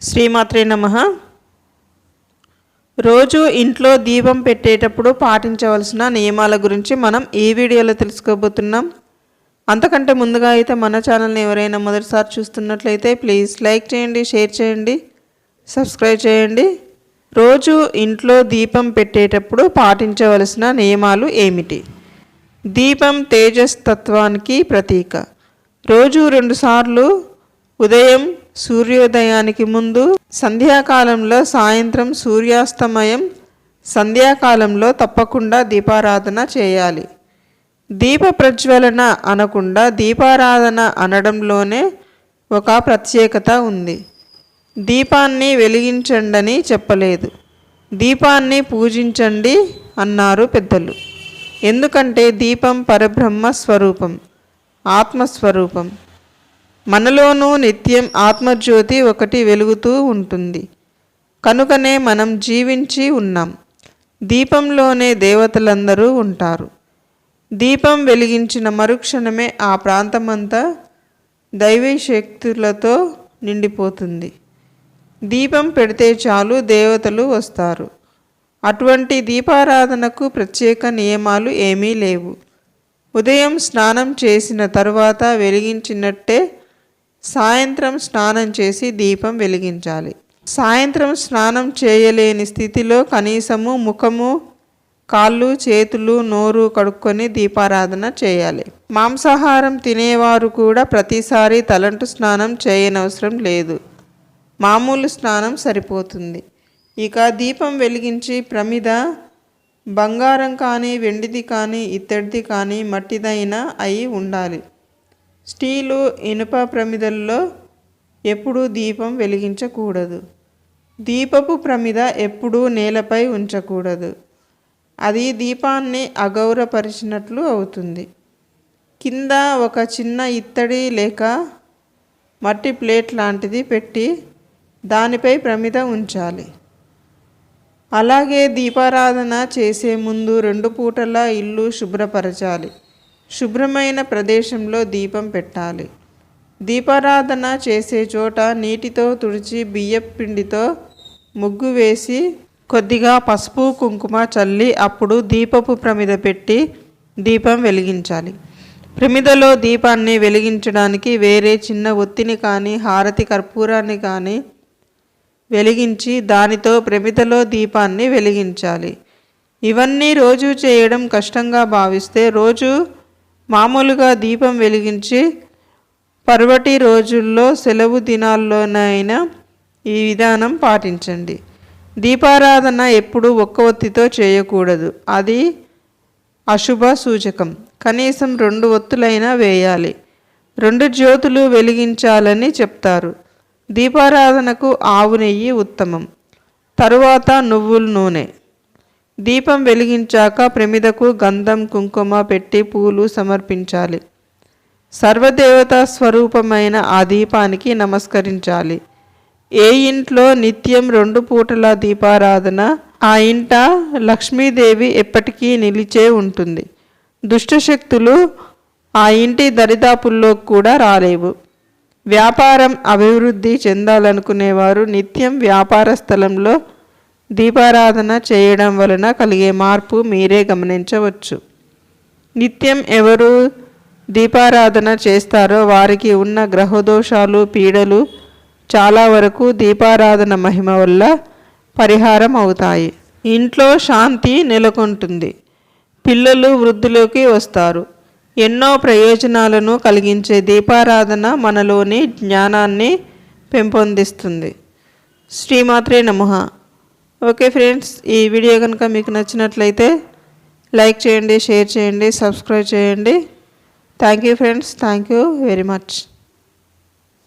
శ్రీమాత్రే నమః. రోజు ఇంట్లో దీపం పెట్టేటప్పుడు పాటించవలసిన నియమాల గురించి మనం ఈ వీడియోలో తెలుసుకోబోతున్నాం. అంతకంటే ముందుగా అయితే మన ఛానల్ని ఎవరైనా మొదటిసారి చూస్తున్నట్లయితే ప్లీజ్ లైక్ చేయండి, షేర్ చేయండి, సబ్స్క్రైబ్ చేయండి. రోజు ఇంట్లో దీపం పెట్టేటప్పుడు పాటించవలసిన నియమాలు ఏమిటి? దీపం తేజస్తత్వానికి ప్రతీక. రోజు 2 సార్లు ఉదయం సూర్యోదయానికి ముందు, సంధ్యాకాలంలో, సాయంత్రం సూర్యాస్తమయం సంధ్యాకాలంలో తప్పకుండా దీపారాధన చేయాలి. దీప ప్రజ్వలన అనకుండా దీపారాధన అనడంలోనే ఒక ప్రత్యేకత ఉంది. దీపాన్ని వెలిగించండని చెప్పలేదు, దీపాన్ని పూజించండి అన్నారు పెద్దలు. ఎందుకంటే దీపం పరబ్రహ్మ స్వరూపం, ఆత్మస్వరూపం. మనలోనూ నిత్యం ఆత్మజ్యోతి ఒకటి వెలుగుతూ ఉంటుంది. కనుకనే మనం జీవించి ఉన్నాం. దీపంలోనే దేవతలందరూ ఉంటారు. దీపం వెలిగించిన మరుక్షణమే ఆ ప్రాంతమంతా దైవీ శక్తులతో నిండిపోతుంది. దీపం పెడితే చాలు దేవతలు వస్తారు. అటువంటి దీపారాధనకు ప్రత్యేక నియమాలు ఏమీ లేవు. ఉదయం స్నానం చేసిన తరువాత వెలిగించినట్టే సాయంత్రం స్నానం చేసి దీపం వెలిగించాలి. సాయంత్రం స్నానం చేయలేని స్థితిలో కనీసము ముఖము, కాళ్ళు, చేతులు, నోరు కడుక్కొని దీపారాధన చేయాలి. మాంసాహారం తినేవారు కూడా ప్రతిసారి తలంటు స్నానం చేయనవసరం లేదు. మామూలు స్నానం సరిపోతుంది. ఇక దీపం వెలిగించి ప్రమిద బంగారం కానీ, వెండిది కానీ, ఇత్తడిది కానీ, మట్టిదైనా అయి ఉండాలి. స్టీలు, ఇనుప ప్రమిదల్లో ఎప్పుడూ దీపం వెలిగించకూడదు. దీపపు ప్రమిద ఎప్పుడూ నేలపై ఉంచకూడదు. అది దీపాన్ని అగౌరవపరిచినట్లు అవుతుంది. కింద ఒక చిన్న ఇత్తడి లేక మట్టి ప్లేట్ లాంటిది పెట్టి దానిపై ప్రమిద ఉంచాలి. అలాగే దీపారాధన చేసే ముందు 2 పూటలా ఇల్లు శుభ్రపరచాలి. శుభ్రమైన ప్రదేశంలో దీపం పెట్టాలి. దీపారాధన చేసే చోట నీటితో తుడిచి బియ్యపు పిండితో ముగ్గు వేసి కొద్దిగా పసుపు, కుంకుమ చల్లి అప్పుడు దీపపు ప్రమిద పెట్టి దీపం వెలిగించాలి. ప్రమిదలో దీపాన్ని వెలిగించడానికి వేరే చిన్న ఒత్తిని కానీ, హారతి కర్పూరాన్ని కానీ వెలిగించి దానితో ప్రమిదలో దీపాన్ని వెలిగించాలి. ఇవన్నీ రోజు చేయడం కష్టంగా భావిస్తే రోజు మామూలుగా దీపం వెలిగించి పర్వటి రోజుల్లో, సెలవు దినాల్లోనైనా ఈ విధానం పాటించండి. దీపారాధన ఎప్పుడూ ఒక్క ఒత్తితో చేయకూడదు. అది అశుభ సూచకం. కనీసం 2 ఒత్తులైనా వేయాలి. 2 జ్యోతులు వెలిగించాలని చెప్తారు. దీపారాధనకు ఆవు నెయ్యి ఉత్తమం. తరువాత నువ్వుల నూనె. దీపం వెలిగించాక ప్రమిదకు గంధం, కుంకుమ పెట్టి పూలు సమర్పించాలి. సర్వదేవతా స్వరూపమైన ఆ దీపానికి నమస్కరించాలి. ఏ ఇంట్లో నిత్యం 2 పూటల దీపారాధన ఆ ఇంట లక్ష్మీదేవి ఎప్పటికీ నిలిచే ఉంటుంది. దుష్టశక్తులు ఆ ఇంటి దరిదాపుల్లో కూడా రాలేవు. వ్యాపారం అభివృద్ధి చెందాలనుకునేవారు నిత్యం వ్యాపార స్థలంలో దీపారాధన చేయడం వలన కలిగే మార్పు మీరే గమనించవచ్చు. నిత్యం ఎవరు దీపారాధన చేస్తారో వారికి ఉన్న గ్రహదోషాలు, పీడలు చాలా వరకు దీపారాధన మహిమ వల్ల పరిహారం అవుతాయి. ఇంట్లో శాంతి నెలకొంటుంది. పిల్లలు వృద్ధిలోకి వస్తారు. ఎన్నో ప్రయోజనాలను కలిగించే దీపారాధన మనలోని జ్ఞానాన్ని పెంపొందిస్తుంది. శ్రీమాత్రే నమః. ఓకే ఫ్రెండ్స్, ఈ వీడియో కనుక మీకు నచ్చినట్లయితే లైక్ చేయండి, షేర్ చేయండి, సబ్స్క్రైబ్ చేయండి. Thank you friends, thank you very much.